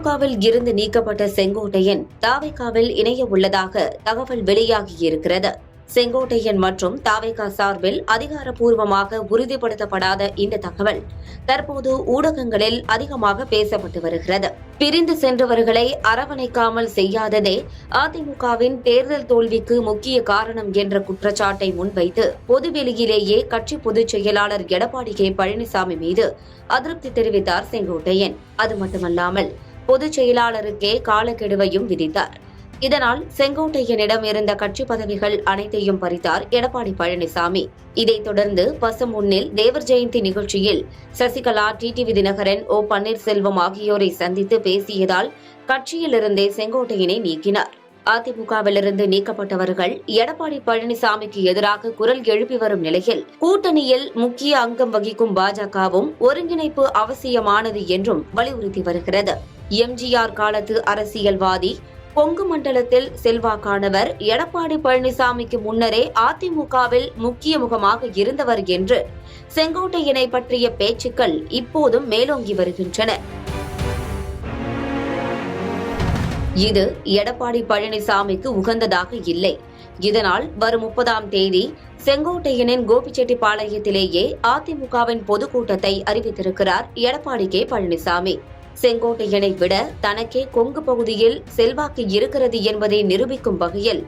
அதிமுகவில் இருந்து நீக்கப்பட்ட செங்கோட்டையன் தாவேகாவில் இணைய உள்ளதாக தகவல் வெளியாகியிருக்கிறது. செங்கோட்டையன் மற்றும் தாவேகா சார்பில் அதிகாரப்பூர்வமாக உறுதிப்படுத்தப்படாத இந்த தகவல் தற்போது ஊடகங்களில் அதிகமாக பேசப்பட்டு வருகிறது. பிரிந்து சென்றவர்களை அரவணைக்காமல் செய்யாததே அதிமுகவின் தேர்தல் தோல்விக்கு முக்கிய காரணம் என்ற குற்றச்சாட்டை முன்வைத்து பொதுவெளியிலேயே கட்சி பொதுச் செயலாளர் எடப்பாடி கே பழனிசாமி மீது அதிருப்தி தெரிவித்தார் செங்கோட்டையன். அது மட்டுமல்லாமல் பொதுச் செயலாளருக்கே காலக்கெடுவையும் விதித்தார். இதனால் செங்கோட்டையனிடம் இருந்த கட்சி பதவிகள் அனைத்தையும் பறித்தார் எடப்பாடி பழனிசாமி. இதைத் தொடர்ந்து பசும்பொன்னில் தேவர் ஜெயந்தி நிகழ்ச்சியில் சசிகலா, டிடிவி தினகரன், ஓ பன்னீர்செல்வம் ஆகியோரை சந்தித்து பேசியதால் கட்சியிலிருந்தே செங்கோட்டையனை நீக்கினார். அதிமுகவிலிருந்து நீக்கப்பட்டவர்கள் எடப்பாடி பழனிசாமிக்கு எதிராக குரல் எழுப்பி வரும் நிலையில் கூட்டணியில் முக்கிய அங்கம் வகிக்கும் பாஜகவும் ஒருங்கிணைப்பு அவசியமானது என்றும் வலியுறுத்தி வருகிறது. எம்ஜிஆர் காலத்து அரசியல்வாதி, கொங்கு மண்டலத்தில் செல்வாக்கானவர், எடப்பாடி பழனிசாமிக்கு முன்னரே அதிமுகவில் முக்கிய முகமாக இருந்தவர் என்று செங்கோட்டையனை பற்றிய பேச்சுக்கள் இப்போதும் மேலோங்கி வருகின்றன. இது எடப்பாடி பழனிசாமிக்கு உகந்ததாக இல்லை. இதனால் வரும் 30ஆம் தேதி செங்கோட்டையனின் கோபிச்செட்டிப்பாளையத்திலேயே அதிமுகவின் பொதுக்கூட்டத்தை அறிவித்திருக்கிறார் எடப்பாடி கே பழனிசாமி. செங்கோட்டையனை விட தனக்கே கொங்கு பகுதியில் செல்வாக்கு இருக்கிறது என்பதை நிரூபிக்கும் வகையில்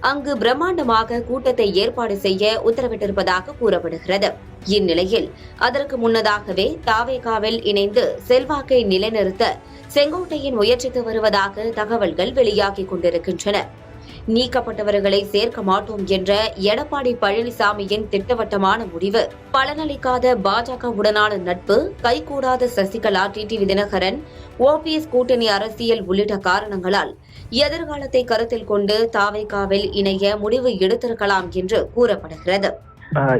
அங்கு பிரம்மாண்டமாக கூட்டத்தை ஏற்பாடு செய்ய உத்தரவிட்டிருப்பதாக கூறப்படுகிறது. இந்நிலையில் அதற்கு முன்னதாகவே தாவேகாவில் இணைந்து செல்வாக்கை நிலைநிறுத்த செங்கோட்டையன் முயற்சித்து வருவதாக தகவல்கள் வெளியாகிக் கொண்டிருக்கின்றன. நீக்கப்பட்டவர்களை சேர்க்க மாட்டோம் என்ற எடப்பாடி பழனிசாமியின் திட்டவட்டமான முடிவு பலனளிக்காத பாஜகவுடனான நட்பு, கைகூடாத சசிகலா, டிடிவி தினகரன், ஓபிஎஸ் கூட்டணி அரசியல் உள்ளிட்ட காரணங்களால் எதிர்காலத்தை கருத்தில் கொண்டு தாவேகாவில் இணைய முடிவு எடுத்திருக்கலாம் என்று கூறப்படுகிறது.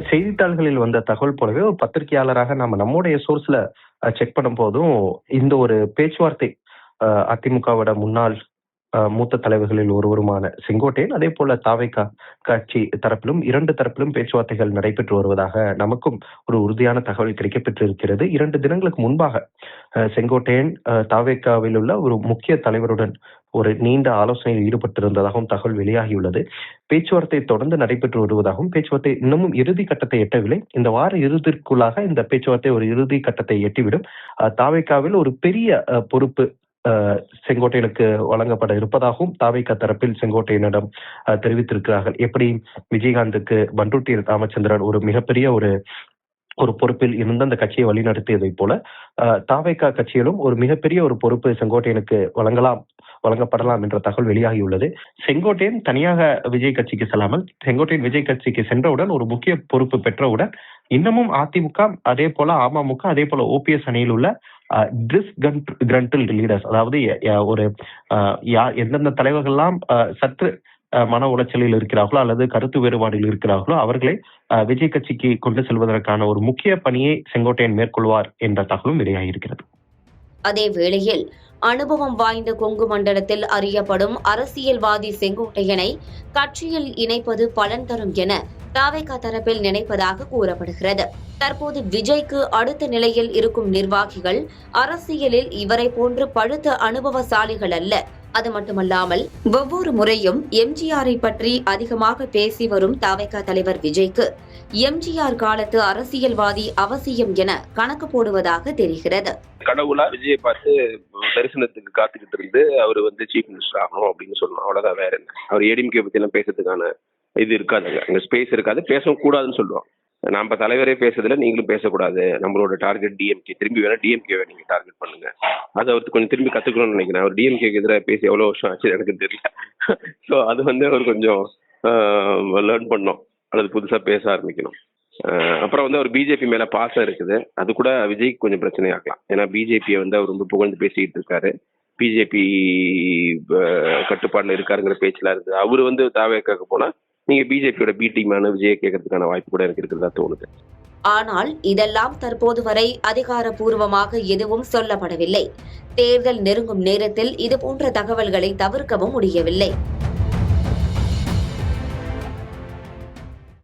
செய்தித்தாள்களில் வந்த தகவல் போலவே ஒரு பத்திரிகையாளராக நம்முடைய சோர்ஸ்ல செக் பண்ணும் போதும் இந்த ஒரு பேச்சுவார்த்தை அதிமுகவோட முன்னாள் மூத்த தலைவர்களில் ஒருவருமான செங்கோட்டையன், அதே போல தாவேகா கட்சி தரப்பிலும் 2 தரப்பிலும் பேச்சுவார்த்தைகள் நடைபெற்று வருவதாக நமக்கும் ஒரு உறுதியான தகவல் கிடைக்கப்பெற்றிருக்கிறது. 2 தினங்களுக்கு முன்பாக செங்கோட்டையன் தாவேகாவில் உள்ள ஒரு முக்கிய தலைவருடன் ஒரு நீண்ட ஆலோசனையில் ஈடுபட்டிருந்ததாகவும் தகவல் வெளியாகியுள்ளது. பேச்சுவார்த்தை தொடர்ந்து நடைபெற்று வருவதாகவும், பேச்சுவார்த்தை இன்னமும் இறுதி கட்டத்தை எட்டவில்லை. இந்த வார இறுதிக்குள்ளாக இந்த பேச்சுவார்த்தை ஒரு இறுதி கட்டத்தை எட்டிவிடும். தாவேகாவில் ஒரு பெரிய பொறுப்பு செங்கோட்டையனுக்கு வழங்கப்பட இருப்பதாகவும் தாவேகா தரப்பில் செங்கோட்டையனிடம் தெரிவித்திருக்கிறார்கள். எப்படி விஜயகாந்துக்கு பண்ருட்டி ராமச்சந்திரன் ஒரு மிகப்பெரிய ஒரு பொறுப்பில் இருந்து அந்த கட்சியை வழிநடத்தியதை போல தாவேகா கட்சியிலும் ஒரு மிகப்பெரிய ஒரு பொறுப்பு செங்கோட்டையனுக்கு வழங்கப்படலாம் என்ற தகவல் வெளியாகியுள்ளது. செங்கோட்டையன் தனியாக விஜய் கட்சிக்கு செல்லாமல் செங்கோட்டையன் விஜய் கட்சிக்கு சென்றவுடன் ஒரு முக்கிய பொறுப்பு பெற்றவுடன் இன்னமும் அதிமுக, அதே போல அமமுக, அதே போல ஓபிஎஸ் அணியில் உள்ள டிஸ்கிரண்டில்ட் லீடர்ஸ், அதாவது ஒரு எந்தெந்த தலைவர்கள்லாம் சற்று மன உளைச்சலில் இருக்கிறார்களோ அல்லது கருத்து வேறுபாடில் இருக்கிறார்களோ அவர்களை விஜய் கட்சிக்கு கொண்டு செல்வதற்கான ஒரு முக்கிய பணியை செங்கோட்டையன் மேற்கொள்வார் என்ற தகவலும் வெளியாகியிருக்கிறது. அதே வேளையில் அனுபவம் வாய்ந்த கொங்கு மண்டலத்தில் அறியப்படும் அரசியல்வாதி செங்கோட்டையனை கட்சியில் இணைப்பது பலன் தரும் என தாவேகா தரப்பில் நினைப்பதாக கூறப்படுகிறது. தற்போது விஜய்க்கு அடுத்த நிலையில் இருக்கும் நிர்வாகிகள் அரசியலில் இவரை போன்று பழுத்த அனுபவசாலிகள் அல்ல. அது மட்டுமல்லாமல் ஒவ்வொரு முறையும் எம்ஜிஆரை பற்றி அதிகமாக பேசி வரும் தாவேகா தலைவர் விஜய்க்கு எம்ஜிஆர் காலத்து அரசியல்வாதி அவசியம் என கணக்கு போடுவதாக தெரிகிறது. கடவுளா விஜயை பார்த்து தரிசனத்துக்கு காத்துக்கிட்டு இருந்து அவர் சீஃப் மினிஸ்டர் ஆகணும் அப்படின்னு சொல்லணும். அவ்வளவுதான், வேற என்ன. அவர் ஏடிஎம்கே பத்தி எல்லாம் பேசுறதுக்கான இது இருக்காதுங்க, அங்க ஸ்பேஸ் இருக்காது, பேசவும் கூடாதுன்னு சொல்லுவோம். நம்ம தலைவரே பேசுறதுல நீங்களும் பேசக்கூடாது, நம்மளோட டார்கெட் டிஎம்கே, திரும்பி வேணா டிஎம்கே நீங்க டார்கெட் பண்ணுங்க. அதை அவர் கொஞ்சம் திரும்பி கத்துக்கணும்னு நினைக்கிறேன். அவர் டிஎம்கேக்கு எதிராக பேசி எவ்வளவு வருஷம் ஆச்சு எனக்கு தெரியல. ஸோ அது அவர் கொஞ்சம் லேர்ன் பண்ணணும், அல்லது புதுசா பேச ஆரம்பிக்கணும். அப்புறம் அவர் பிஜேபி மேல பாசம் இருக்குது, அது கூட விஜய்க்கு கொஞ்சம் பிரச்சனையாக்கலாம். ஏன்னா பிஜேபியை அவர் ரொம்ப புகழ்ந்து பேசிக்கிட்டு இருக்காரு, பிஜேபி கட்டுப்பாடுல இருக்காருங்கிற பேச்சுலாம் இருக்குது. அவரு தாவேக்காக்கு போனா நீங்க பிஜேபியோட பி டீமான விஜயை கேட்கறதுக்கான வாய்ப்பு கூட எனக்கு இருக்கிறதா தோணுது. ஆனால் இதெல்லாம் தற்போது வரை அதிகாரப்பூர்வமாக எதுவும் சொல்லப்படவில்லை. தேர்தல் நெருங்கும் நேரத்தில் இதுபோன்ற தகவல்களை தவிர்க்கவும் முடியவில்லை.